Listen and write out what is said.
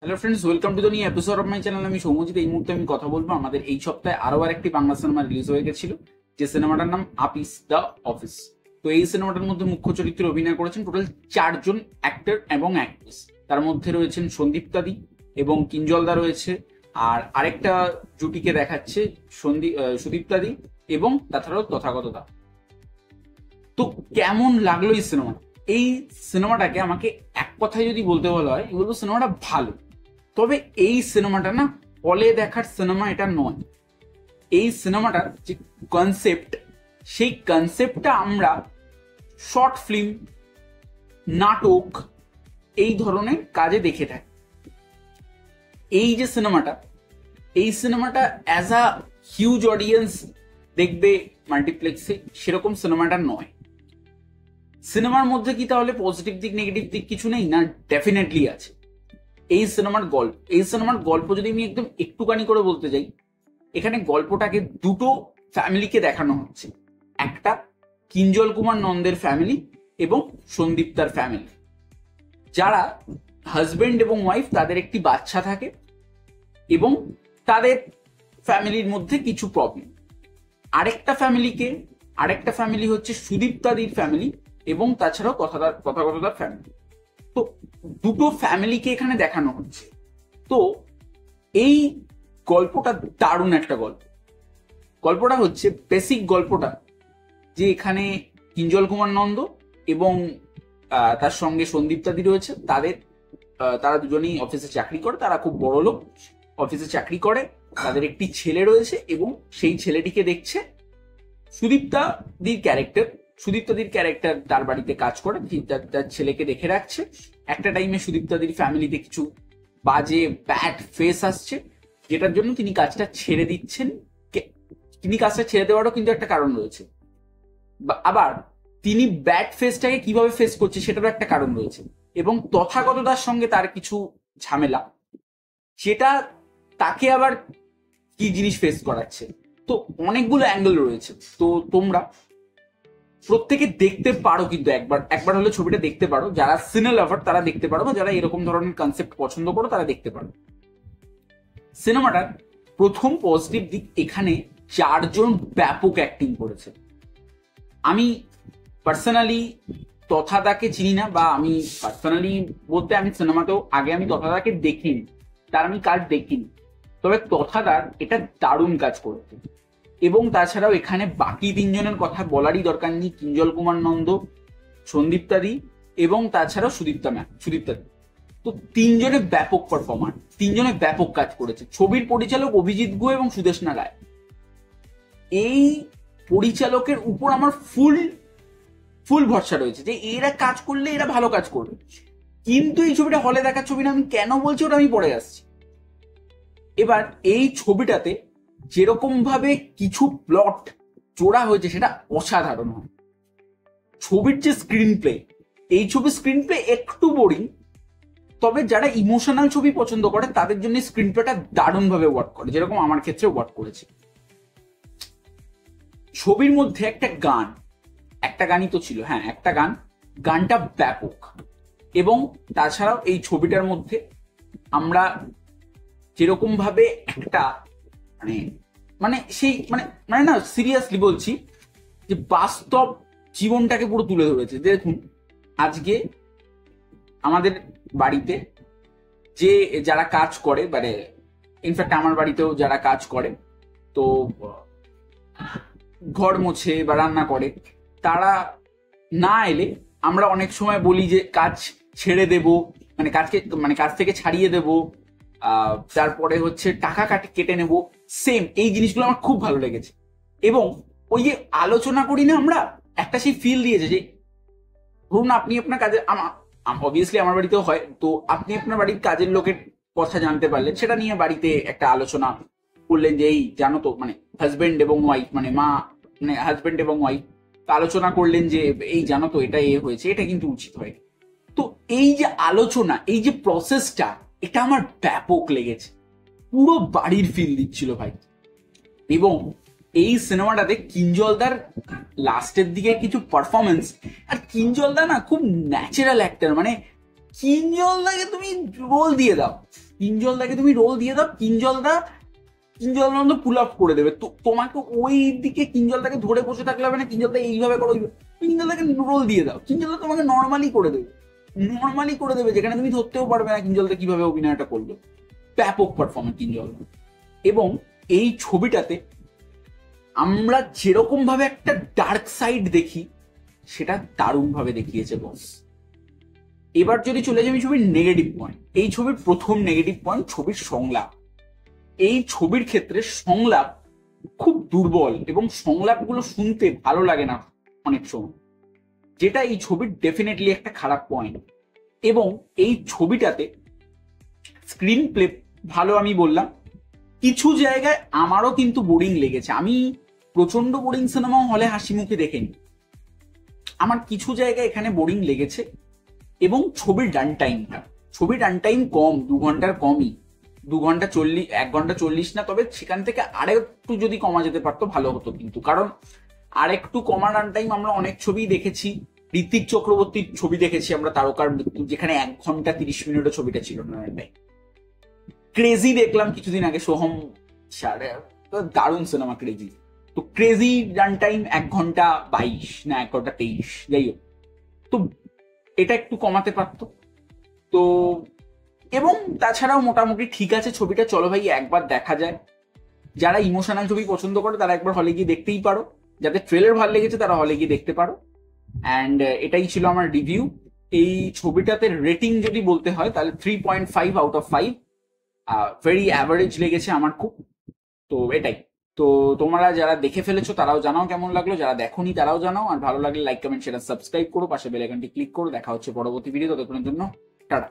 Hello friends, welcome to the new episode of my channel. আমি সৌম্যজিৎ। এই মুহূর্তে আমি কথা বলবো আমাদের এই সপ্তাহে আরো আরেকটি বাংলা সিনেমা রিলিজ হয়ে গেছিল, যে সিনেমাটার নাম আপিস দ্য অফিস। তো এই সিনেমাটার মধ্যে মুখ্য চরিত্রে অভিনয় করেছেন টোটাল 4জন অ্যাক্টর এবং অ্যাক্ট্রেস। তার মধ্যে রয়েছেন সন্দীপ্তা দি এবং কিঞ্জলদা রয়েছে, আর আরেকটা জুটিকে দেখাচ্ছে সুদীপ্তা দি এবং তাছাড়াও তথাগত দা। তো কেমন লাগলো এই সিনেমা? এই সিনেমাটাকে আমাকে এক কথায় যদি বলতে বলা হয়, বলবো সিনেমাটা ভালো। তবে এই সিনেমাটা না হলে দেখার সিনেমা এটা নয়। এই সিনেমাটার যে কনসেপ্ট, সেই কনসেপ্টটা আমরা শর্ট ফিল্ম, নাটক এই ধরনের কাজে দেখে থাকি। এই যে সিনেমাটা, এই সিনেমাটা অ্যাজ আ হিউজ অডিয়েন্স দেখবে মাল্টিপ্লেক্সে, সেরকম সিনেমাটা নয়। সিনেমার মধ্যে কি তাহলে পজিটিভ দিক নেগেটিভ দিক কিছু নেই? না, ডেফিনেটলি আছে। এই সিনেমার গল্প যদি আমি একদম একটুখানি করে বলতে যাই, এখানে গল্পটাকে দুটো ফ্যামিলিকে দেখানো হচ্ছে। একটা কিঞ্জল কুমার নন্দের ফ্যামিলি এবং সন্দীপ্তার ফ্যামিলি, যারা হাজবেন্ড এবং ওয়াইফ। তাদের একটি বাচ্চা থাকে এবং তাদের ফ্যামিলির মধ্যে কিছু প্রবলেম। আরেকটা ফ্যামিলি হচ্ছে সুদীপ্তাদির ফ্যামিলি এবং তাছাড়াও তথাগতদার ফ্যামিলি। তো দুটো ফ্যামিলিকে এখানে দেখানো হচ্ছে। তো এই গল্পটা দারুণ একটা গল্পটা হচ্ছে বেসিক গল্পটা, যে এখানে কিঞ্জল কুমার নন্দ এবং তার সঙ্গে সন্দীপ্তাদি রয়েছে। তারা দুজনেই অফিসে চাকরি করে, তারা খুব বড় লোক, অফিসে চাকরি করে। তাদের একটি ছেলে রয়েছে এবং সেই ছেলেটিকে দেখছে সুদীপ্তাদির ক্যারেক্টার তার বাড়িতে কাজ করে, তার ছেলেকে দেখে রাখছে। একটা টাইমে সুদীপ্তাদির ফ্যামিলিতে কিছু বাজে ব্যাড ফেস আসছে, যেটার জন্য তিনি কাজটা ছেড়ে দিচ্ছেন। তিনি কাজটা ছেড়ে দেওয়ারও কিন্তু একটা কারণ রয়েছে। আবার তিনি ব্যাড ফেসটাকে কিভাবে ফেস করছে সেটারও একটা কারণ রয়েছে। এবং তথাগতদার সঙ্গে তার কিছু ঝামেলা, যেটা তাকে আবার কি জিনিস ফেস করাচ্ছে। তো অনেকগুলো অ্যাঙ্গেল রয়েছে। তো তোমরা প্রত্যেকে দেখতে পারো, কিন্তু একবার হলে ছবিটা দেখতে পারো। যারা সিনে লাভার তারা দেখতে পারো, বা যারা এরকম ধরনের কনসেপ্ট পছন্দ করো তারা দেখতে পারো। সিনেমাটার প্রথম পজিটিভ দিক, এখানে 4জন ব্যাপক অ্যাক্টিং করেছে। আমি পার্সোনালি তথাদাকে চিনি না, বা আমি পার্সোনালি বলতে আমি সিনেমাতেও আগে আমি তথাদাকে দেখিনি, তার আমি কাজ দেখিনি। তবে তথাদার এটা দারুণ কাজ করেছে। এবং তাছাড়াও এখানে বাকি 3জনের কথা বলারই দরকার নেই। কিঞ্জল কুমার নন্দ, সন্দীপ্তাদি এবং তাছাড়াও সুদীপ্তাদি। তো 3জনে ব্যাপক পারফর্মার, 3জনে ব্যাপক কাজ করেছে। ছবির পরিচালক অভিজিৎ গুহ এবং সুদেষ্ণা রায়। এই পরিচালকের উপর আমার ফুল ভরসা রয়েছে যে এরা কাজ করলে এরা ভালো কাজ করবে। কিন্তু এই ছবিটা হলে দেখার ছবি না। আমি কেন বলছি ওটা আমি পরে আসছি। এবার এই ছবিটাতে যেরকম ভাবে কিছু প্লট জোড়া হয়েছে সেটা অসাধারণ হয়। ছবির যে স্ক্রিন প্লে, এই ছবির স্ক্রিন প্লে একটু বোরিং, তবে যারা ইমোশনাল ছবি পছন্দ করে তাদের জন্য স্ক্রিন প্লেটা দারুণ ভাবে ওয়ার্ক করে, যেরকম আমার ক্ষেত্রে ওয়ার্ক করেছে। ছবির মধ্যে একটা গানই তো ছিল, হ্যাঁ একটা গানটা ব্যাপক। এবং তাছাড়াও এই ছবিটার মধ্যে আমরা যেরকম ভাবে একটা সেই না সিরিয়াসলি বলছি, যে বাস্তব জীবনটাকে পুরো তুলে ধরেছে। দেখুন, আজকে আমাদের বাড়িতে যারা কাজ করে, ইনফ্যাক্ট আমার বাড়িতেও যারা কাজ করে, তো ঘর মোছে বা রান্না করে, তারা না এলে আমরা অনেক সময় বলি যে কাজ ছেড়ে দেব, কাজ থেকে ছাড়িয়ে দেব, তারপরে হচ্ছে টাকা কেটে নেব। সেম এই জিনিসগুলো আমার খুব ভালো লেগেছে। এবং ওই যে আলোচনা করি না আমরা, একটা সেই ফিল দিয়েছে যে ধরুন আপনি আপনার কাজে, অবভিয়াসলি আমার বাড়িতেও হয়, তো আপনি আপনার বাড়ির কাজের লোকের কথা জানতে পারলেন, সেটা নিয়ে বাড়িতে একটা আলোচনা করলেন যে এই জানো তো, হাজবেন্ড এবং ওয়াইফ, হাজবেন্ড এবং ওয়াইফ আলোচনা করলেন যে এই জানো তো এটা হয়েছে, এটা কিন্তু উচিত হয়। তো এই যে আলোচনা, এই যে প্রসেসটা, এটা আমার ব্যাপক লেগেছে। পুরো বাড়ির ফিল দিচ্ছিল ভাই। এবং এই সিনেমাটাতে কিঞ্জলদার লাস্টের দিকে কিছু পারফরমেন্স, আর কিঞ্জলদা না খুব ন্যাচারাল অ্যাক্টর। কিঞ্জলদাকে তুমি রোল দিয়ে দাও, কিঞ্জলদাকে তুমি রোল দিয়ে দাও, কিঞ্জলদার মধ্যে পুল আপ করে দেবে। তো তোমাকে ওই দিকে কিঞ্জলদাকে ধরে বসে থাকলে হবে না, কিঞ্জলদা এইভাবে করো, কিঞ্জলদাকে রোল দিয়ে দাও, কিঞ্জলদা তোমাকে নর্মালি করে দেবে, যেখানে তুমি ধরতেও পারবে না কিঞ্জলদা কিভাবে অভিনয়টা করবে। ব্যাপক পারফরমেন্স কিঞ্জলদা। এবং এই ছবিটাতে আমরা যেরকম ভাবে একটা ডার্ক সাইড দেখি সেটা দারুণ ভাবে দেখিয়েছে বস। এবার যদি চলে যাই ছবির নেগেটিভ পয়েন্ট, এই ছবির প্রথম নেগেটিভ পয়েন্ট ছবির সংলাপ। এই ছবির ক্ষেত্রে সংলাপ খুব দুর্বল এবং সংলাপগুলো শুনতে ভালো লাগে না অনেক সময়, যেটা এই ছবির ডেফিনেটলি একটা খারাপ পয়েন্ট। এবং এই ছবিটাতে স্ক্রিন প্লে ভালো আমি বললাম, কিছু জায়গায় আমারও কিন্তু বোরিং লেগেছে। আমি প্রচন্ড বোরিং সিনেমা হলে হাসি মুখে দেখেনি, আমার কিছু জায়গায় এখানে বোরিং লেগেছে। এবং ছবির রান টাইম কম, 2 ঘন্টার কমই, 2 ঘন্টা 40, 1 ঘন্টা 40 না, তবে সেখান থেকে আরেকটু যদি কমা যেতে পারতো ভালো হতো কিন্তু। কারণ আরেকটু কমা রান টাইম আমরা অনেক ছবি দেখেছি, ঋত্বিক চক্রবর্তীর ছবি দেখেছি আমরা, তারকার মৃত্যু, যেখানে 1 ঘন্টা 30 মিনিটের ছবিটা ছিল না রান টাইম। ক্রেজি দেখলাম কিছুদিন আগে, সোহম সারে, দারুণ সিনেমা ক্রেজি। তো ক্রেজি রান টাইম 1 ঘন্টা 22 না 1 ঘন্টা 23, যাই হোক। তো এটা একটু কমাতে পারতো। তো এবং তাছাড়াও মোটামুটি ঠিক আছে ছবিটা, চলো ভাই একবার দেখা যায়। যারা ইমোশনাল ছবি পছন্দ করে তারা একবার হলে গিয়ে দেখতেই পারো, যাদের ট্রেলার ভালো লেগেছে তারা হলে গিয়ে দেখতে পারো। অ্যান্ড এটাই ছিল আমার রিভিউ। এই ছবিটাতে রেটিং যদি বলতে হয় তাহলে 3.5 আউট অফ 5, ভেরি অ্যাভারেজ লেগেছে আমার খুব। তো এটাই। তো তোমরা যারা দেখে ফেলেছো তারাও জানাও কেমন লাগলো, যারা দেখোনি তারাও জানাও, আর ভালো লাগলে লাইক কমেন্ট শেয়ার সাবস্ক্রাইব করো, পাশে বেল আইকনটি ক্লিক করো। দেখা হচ্ছে পরবর্তী ভিডিও, ততক্ষণের জন্য টাটা।